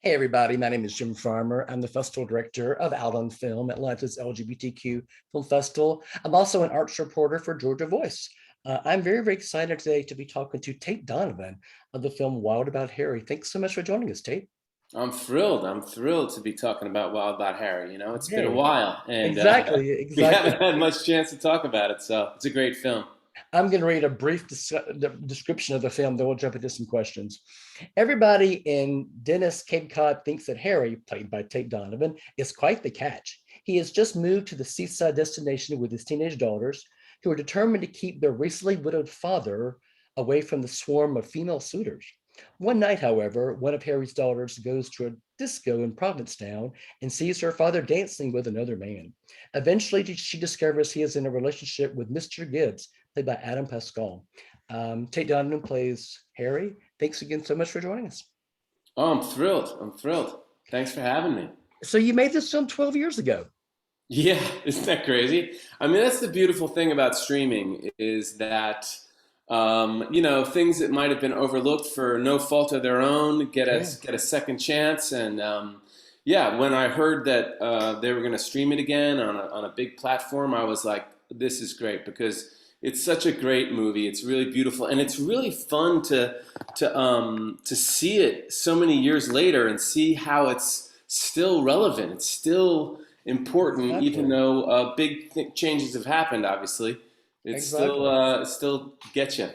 Hey everybody, my name is Jim Farmer. I'm the festival director of Out on Film, Atlanta's LGBTQ Film Festival. I'm also an arts reporter for Georgia Voice. I'm very excited today to be talking to Tate Donovan of the film Wild About Harry. Thanks so much for joining us, Tate. I'm thrilled. I'm thrilled to be talking about Wild About Harry. It's been a Yay. while, and we Exactly. haven't had much chance to talk about it. So it's a great film. I'm going to read a brief description of the film, then we'll jump into some questions. Everybody in Dennis, Cape Cod thinks that Harry, played by Tate Donovan, is quite the catch. He has just moved to the seaside destination with his teenage daughters, who are determined to keep their recently widowed father away from the swarm of female suitors. One night, however, one of Harry's daughters goes to a disco in Provincetown and sees her father dancing with another man. Eventually, she discovers he is in a relationship with Mr. Gibbs, played by Adam Pascal. Tate Donovan plays Harry. Thanks again so much for joining us. Oh, I'm thrilled. I'm thrilled. Thanks for having me. So you made this film 12 years ago. Yeah, isn't that crazy? I mean, that's the beautiful thing about streaming is that things that might have been overlooked for no fault of their own Yeah, get a second chance. And yeah, when I heard that they were going to stream it again on a big platform, I was like, this is great because it's such a great movie. It's really beautiful, and it's really fun to see it so many years later and see how it's still relevant. It's still important, even exactly. though changes have happened. Obviously, Exactly. it still gets you.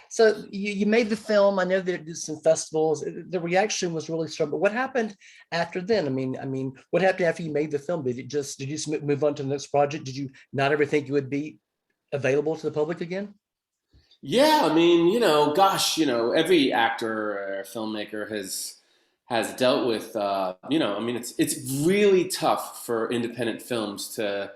So you made the film. I know that it did some festivals. The reaction was really strong. But what happened after then? I mean, what happened after you made the film? Did you just move on to the next project? Did you not ever think you would be available to the public again? Yeah, I mean, gosh, every actor or filmmaker has dealt with, I mean, it's really tough for independent films to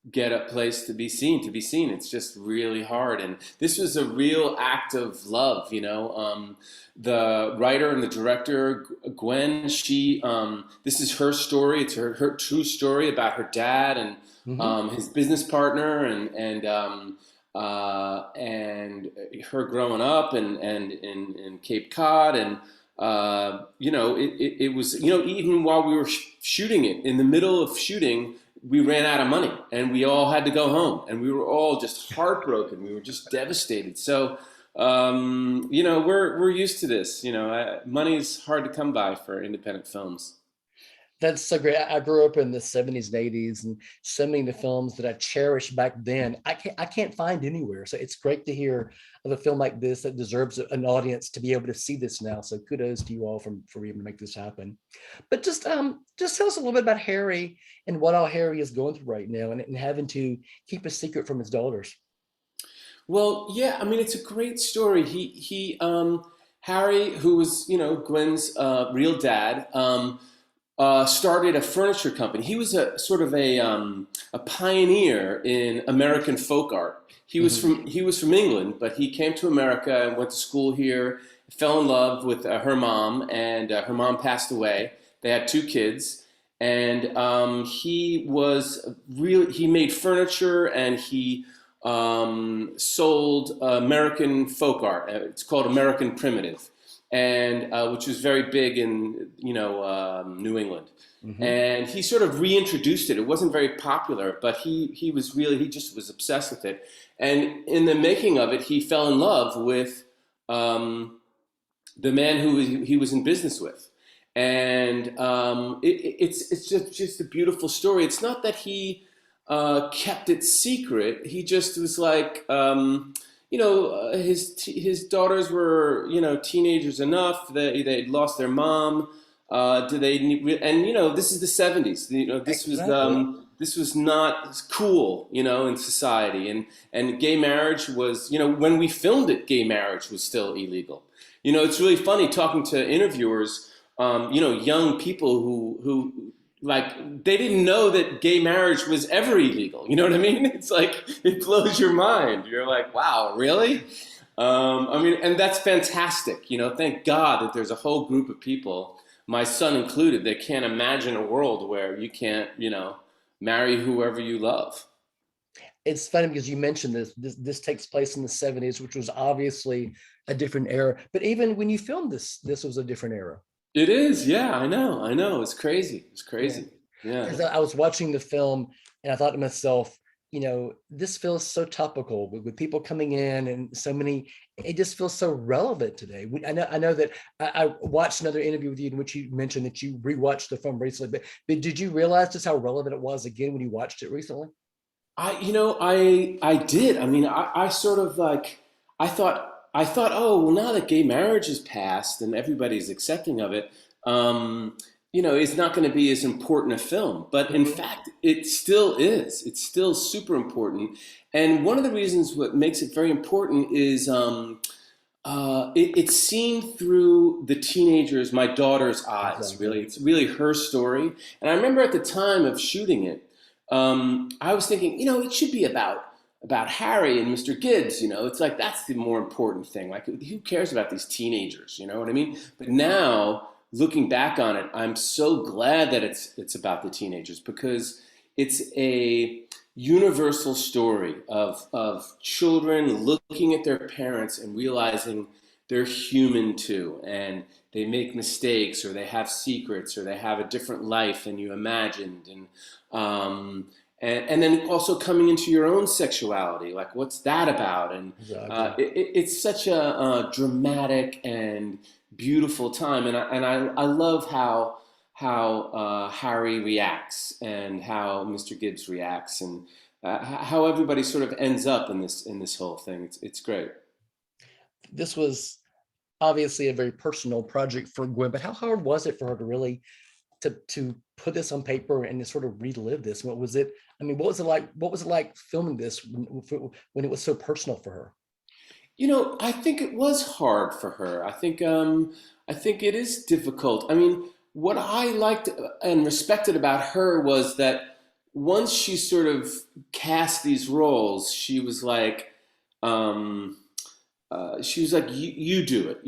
get a place to be seen, It's just really hard, and this was a real act of love, The writer and the director, Gwen, this is her story. It's her true story about her dad and Hmm. his business partner and her growing up and in Cape Cod and it was even while we were shooting it in the middle of shooting we ran out of money and we all had to go home and we were all just heartbroken. We were just devastated. So we're used to this. Money is hard to come by for independent films. That's so great. I grew up in the 70s and 80s, and so many of the films that I cherished back then, I can't find anywhere. So it's great to hear of a film like this that deserves an audience to be able to see this now. So kudos to you all for even make this happen. But just tell us a little bit about Harry and what all Harry is going through right now, and having to keep a secret from his daughters. Well, yeah, I mean, it's a great story. Harry, who was, Gwen's real dad, started a furniture company. He was a sort of a pioneer in American folk art. Hmm. He was from England, but he came to America and went to school here. Fell in love with her mom, and her mom passed away. They had two kids, and he made furniture and he sold American folk art. It's called American Primitive, and which was very big in New England. Hmm. And he sort of reintroduced it. It wasn't very popular, but he just was obsessed with it. And in the making of it, he fell in love with um, the man who he was in business with. And it's just a beautiful story. It's not that he kept it secret. He just was like, his daughters were teenagers enough. They'd lost their mom. Do they need? And this is the '70s. Exactly. This was not cool, in society. And gay marriage was, when we filmed it, gay marriage was still illegal. It's really funny talking to interviewers, young people who like they didn't know that gay marriage was ever illegal. You know what I mean? It's like it blows your mind. You're like, wow, really? I mean, and that's fantastic. Thank God that there's a whole group of people, my son included, that can't imagine a world where you can't, marry whoever you love. It's funny because you mentioned this takes place in the 70s, which was obviously a different era. But even when you filmed this was a different era. It is. Yeah, I know. I know. It's crazy. It's Yeah. crazy. Yeah. As I was watching the film and I thought to myself, this feels so topical with people coming in and so many, it just feels so relevant today. I know that I watched another interview with you in which you mentioned that you rewatched the film recently, but did you realize just how relevant it was again when you watched it recently? I did. I mean, I sort of like, I thought, oh, well, now that gay marriage is passed and everybody's accepting of it, um, it's not going to be as important a film. But in Mhm. fact, it still is. It's still super important. And one of the reasons what makes it very important is it's seen through the teenager's, my daughter's eyes, Exactly. really. It's really her story. And I remember at the time of shooting it, I was thinking, it should be about Harry and Mr. Gibbs. It's like that's the more important thing. Like, who cares about these teenagers? You know what I mean? But now, looking back on it, I'm so glad that it's about the teenagers because it's a universal story of children looking at their parents and realizing they're human too, and they make mistakes or they have secrets or they have a different life than you imagined, and then also coming into your own sexuality, like what's that about? And Exactly. it's such a dramatic and beautiful time, and I love how Harry reacts and how Mr. Gibbs reacts, and how everybody sort of ends up in this whole thing. It's great. This was obviously a very personal project for Gwen, but how hard was it for her to really to put this on paper and to sort of relive this? What was it? I mean, what was it like? What was it like filming this when it was so personal for her? I think it was hard for her. I think it is difficult. I mean, what I liked and respected about her was that once she sort of cast these roles, um, she was like, you do it.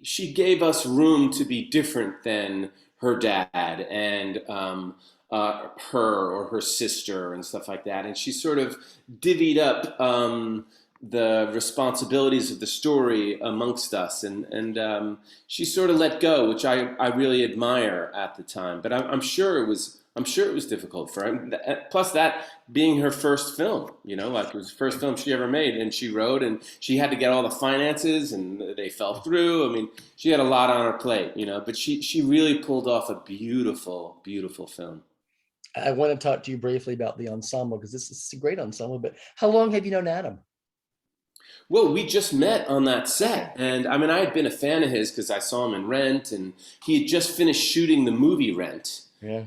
She gave us room to be different than her dad and her or her sister and stuff like that. And she sort of divvied up the responsibilities of the story amongst us, and she sort of let go, which I really admire at the time. But I'm sure it was. I'm sure it was difficult for her. Plus, that being her first film, like it was the first film she ever made, and she wrote, and she had to get all the finances, and they fell through. I mean, she had a lot on her plate, but she really pulled off a beautiful, beautiful film. I want to talk to you briefly about the ensemble because this is a great ensemble. But how long have you known Adam? Well, we just met on that Okay. set, and I mean, I had been a fan of his because I saw him in Rent, and he had just finished shooting the movie Rent. Yeah.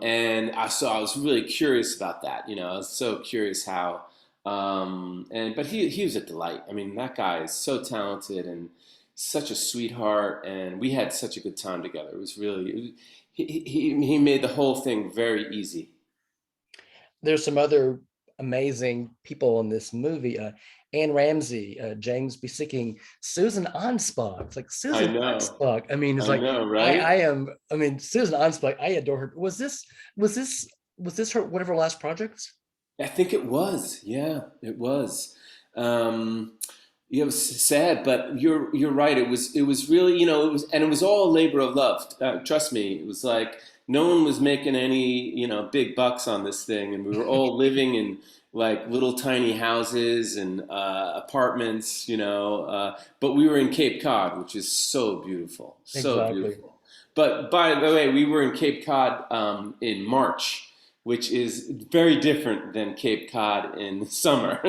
And I was really curious about that. I was so curious how, but he was a delight. I mean, that guy is so talented and such a sweetheart, and we had such a good time together. He made the whole thing very easy. There's some other amazing people in this movie. Anne Ramsey, James Bisicking, Susan Onspach. It's like I Susan know, Onspach. I mean, it's I like know, I, right? I am. I mean, Susan Onspach. I adore her. Was this her one of her last projects? I think it was. Yeah, it was. Um, it was sad, but you're right. It was really, it was all a labor of love. Trust me, it was like no one was making any big bucks on this thing, and we were all living in like little tiny houses and apartments, but we were in Cape Cod, which is so beautiful, so Exactly. beautiful. But by the way, we were in Cape Cod in March, which is very different than Cape Cod in summer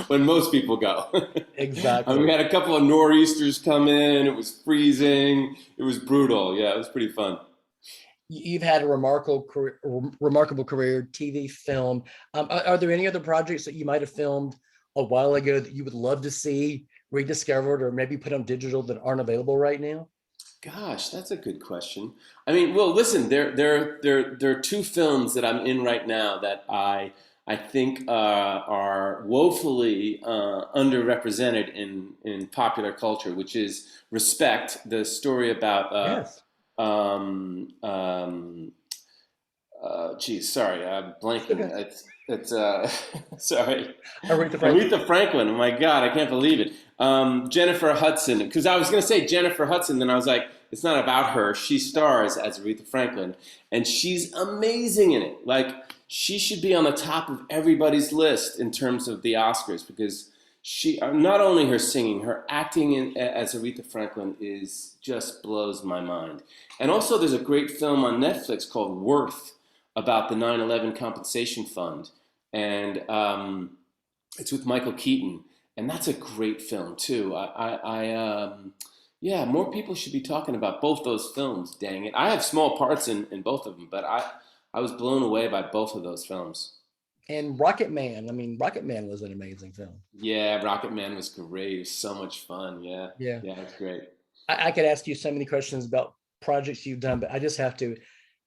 when most people go. I mean, we Exactly. had a couple of nor'easters come in. It was freezing. It was brutal. Yeah, it was pretty fun. You've had a remarkable career, TV, film. Are there any other projects that you might have filmed a while ago that you would love to see rediscovered or maybe put on digital that aren't available right now? Gosh, that's a good question. I mean, well, listen, there are two films that I'm in right now that I think are woefully underrepresented in popular culture, which is Respect, the story about Yes. geez, sorry, I'm blanking. Okay. It's sorry, Aretha Franklin. Aretha Franklin. Oh my God, I can't believe it. Jennifer Hudson, because I was going to say Jennifer Hudson, then I was like, it's not about her. She stars as Aretha Franklin, and she's amazing in it. Like, she should be on the top of everybody's list in terms of the Oscars because she, not only her singing, her acting as Aretha Franklin is just blows my mind. And also, there's a great film on Netflix called Worth about the 9/11 compensation fund, and it's with Michael Keaton, and that's a great film too. Yeah, more people should be talking about both those films. Dang it, I have small parts in both of them, but I was blown away by both of those films. And Rocket Man. I mean, Rocket Man was an amazing film. Yeah, Rocket Man was great. It was so much fun. Yeah, Yeah. yeah, it's great. I could ask you so many questions about projects you've done, but I just have to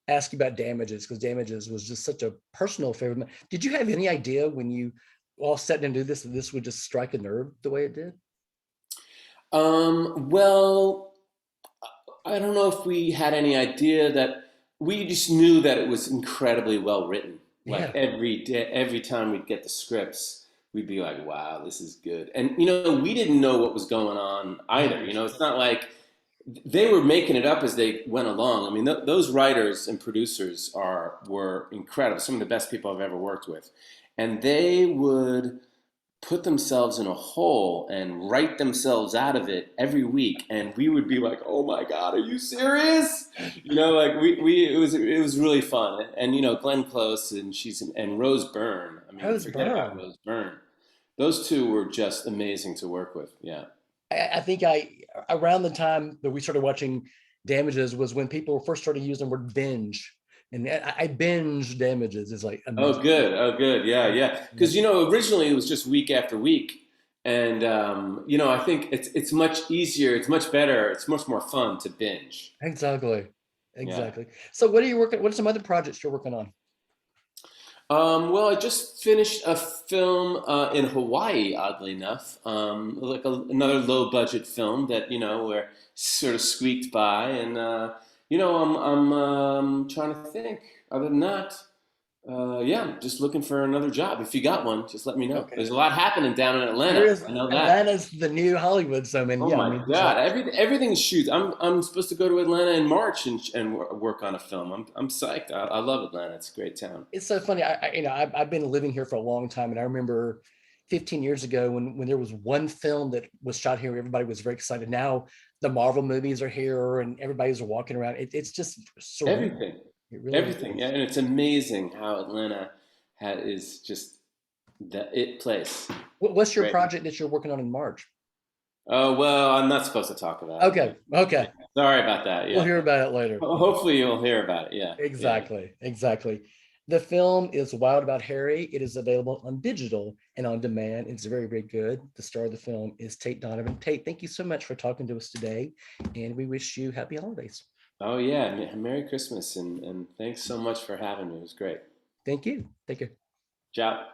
ask you about Damages because Damages was just such a personal favorite. Did you have any idea when you all set and do this that this would just strike a nerve the way it did? Well, I don't know if we had any idea that we just knew that it was incredibly well written. Like Yeah, every day, every time we'd get the scripts, we'd be like, "Wow, this is good." And we didn't know what was going on either. right. It's not like they were making it up as they went along. I mean, those writers and producers were incredible. Some of the best people I've ever worked with, and they would put themselves in a hole and write themselves out of it every week, and we would be like, "Oh my God, are you serious?" Like we it was really fun. And Glenn Close and Rose Byrne. I mean, Rose forget about Byrne. Rose Byrne. Those two were just amazing to work with. Yeah. I think I around the time that we started watching Damages was when people first started using the word binge, and I binge Damages is like Oh, amazing. good. Oh, good. Yeah, yeah. Because originally it was just week after week, and I think it's much easier. It's much better. It's much more fun to binge. Exactly, Yeah. exactly. So what are you working? What are some other projects you're working on? Well, I just finished a film in Hawaii, oddly enough, like another low budget film that where sort of squeaked by, and I'm trying to think. Other than that, yeah, I'm just looking for another job. If you got one, just let me know. Okay. There's a lot happening down in There Atlanta. is I know that. Atlanta's the new Hollywood, so I mean, Oh yeah, I my mean, there's God, all everything shoots. I'm supposed to go to Atlanta in March and work on a film. I'm psyched. I love Atlanta. It's a great town. it's so funny. I've been living here for a long time, and I remember 15 years ago when there was one film that was shot here, everybody was very excited. Now the Marvel movies are here, and everybody's walking around. It's just surreal. Everything, It really everything, yeah, is. and it's amazing how Atlanta is just the it place. What's your Great. project that you're working on in March? Oh well, I'm not supposed to talk about it. Okay, okay, Sorry about that. we'll Yeah. hear about it later. Hopefully you'll hear about it. Yeah. Yeah. Exactly, exactly. The film is Wild About Harry. It is available on digital and on demand. It's very, very good. The star of the film is Tate Donovan. Tate, thank you so much for talking to us today, and we wish you happy holidays. Oh yeah. Merry Christmas and thanks so much for having me. It was great. Thank you. Thank you. Ciao.